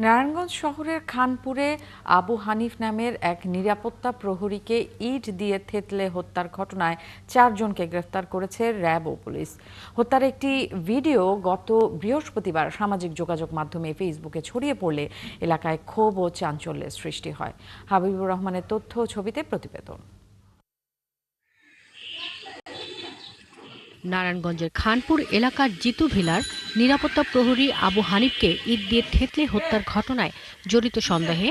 নারায়ণগঞ্জ শহরের খানপুরে আবু হানিফ নামের এক নিরাপত্তা প্রহরীকে ইট দিয়ে থেতলে হত্যার ঘটনায় ৪ জনকে গ্রেফতার করেছে র্যাব ও পুলিশ। হত্যার একটি ভিডিও গত বৃহস্পতিবার সামাজিক যোগাযোগ মাধ্যমে ফেসবুকে ছড়িয়ে পড়লে এলাকায় ক্ষোভ ও চাঞ্চল্যের সৃষ্টি হয়। হাবিবুর রহমানের তথ্য ও ছবিতে প্রতিবেদন। নারায়ণগঞ্জের খানপুর এলাকার জিতু ভিলার নিরাপত্তা প্রহরী আবু হানিফকে ইট দিয়ে থেতলে হত্যার ঘটনায় জড়িত সন্দেহে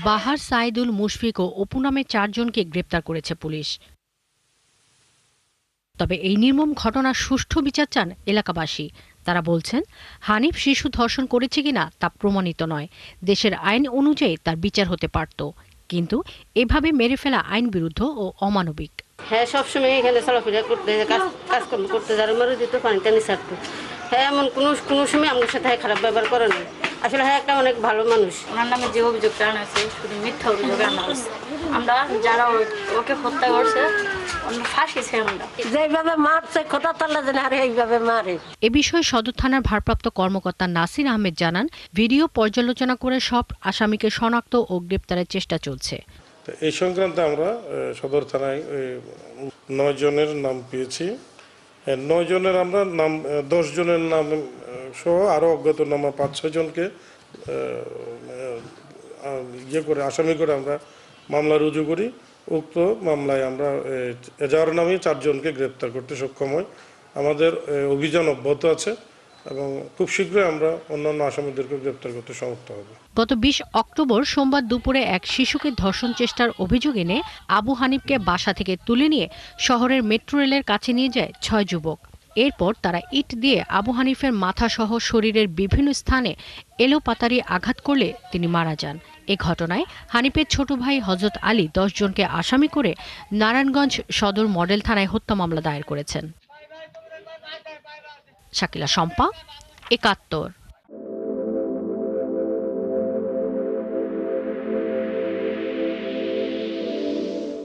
বাহার, সাইদুল, মুশফিক ও অপু নামে ৪ জনকে গ্রেপ্তার করেছে পুলিশ। তবে এই নির্মম ঘটনার সুষ্ঠু বিচার চান এলাকাবাসী। তারা বলছেন, হানিফ শিশু ধর্ষণ করেছে কিনা তা প্রমাণিত নয়, দেশের আইন অনুযায়ী তার বিচার হতে পারত, কিন্তু এভাবে মেরে ফেলা আইন বিরুদ্ধ ও অমানবিক। হ্যাঁ, সবসময় এখানে চলাফেরা করতে, কাজকর্ম করতে যারা মরে দিত পানি টানি ছাড়তো। হ্যাঁ, এমন কোনো সময় আমার সাথে খারাপ ব্যবহার করে না। আসলে হ্যাঁ, একটা অনেক ভালো মানুষ। ওনার নামে যে অভিযোগটা আনা হয়েছে শুধু মিথ্যা অভিযোগ আনা হয়েছে। আমরা যারা ওকে হত্যা করছে ফাঁসি চাই আমরা। যেভাবে মারছে খোটা তাল্লা যেন আর এইভাবে মারে। এ বিষয়ে সদর থানার ভারপ্রাপ্ত কর্মকর্তা নাসির আহমেদ জানান, ভিডিও পর্যালোচনা করে সব আসামিকে শনাক্ত ও গ্রেপ্তারের চেষ্টা চলছে। এই সংক্রান্তে আমরা সদর থানায় ৯ জনের নাম পেয়েছি। ৯ জনের আমরা নাম ১০ জনের নাম সহ আরও অজ্ঞাতনামা ৫-৬ জনকে আসামি করে আমরা মামলা রুজু করি। উক্ত মামলায় আমরা এজাহার নামে ৪ জনকে গ্রেপ্তার করতে সক্ষম হই। আমাদের অভিযান অব্যাহত আছে এবং খুব শীঘ্রই আমরা অন্যান্য আসামিদেরকে গ্রেপ্তার করতে সমর্থ হব। গত ২০ অক্টোবর সোমবার দুপুরে এক শিশুকে ধর্ষণ চেষ্টার অভিযোগ এনে আবু হানিফকে বাসা থেকে তুলে নিয়ে শহরের মেট্রো রেলের কাছে নিয়ে যায় ৬ যুবক। এরপর তারা ইট দিয়ে আবু হানিফের মাথা সহ শরীরের বিভিন্ন স্থানে এলোপাতাড়ি আঘাত করলে তিনি মারা যান। এ ঘটনায় হানিফের ছোট ভাই হযরত আলী ১০ জনকে আসামি করে নারায়ণগঞ্জ সদর মডেল থানায় হত্যা মামলা দায়ের করেছেন। শাকিলা শম্পা, একাত্তর।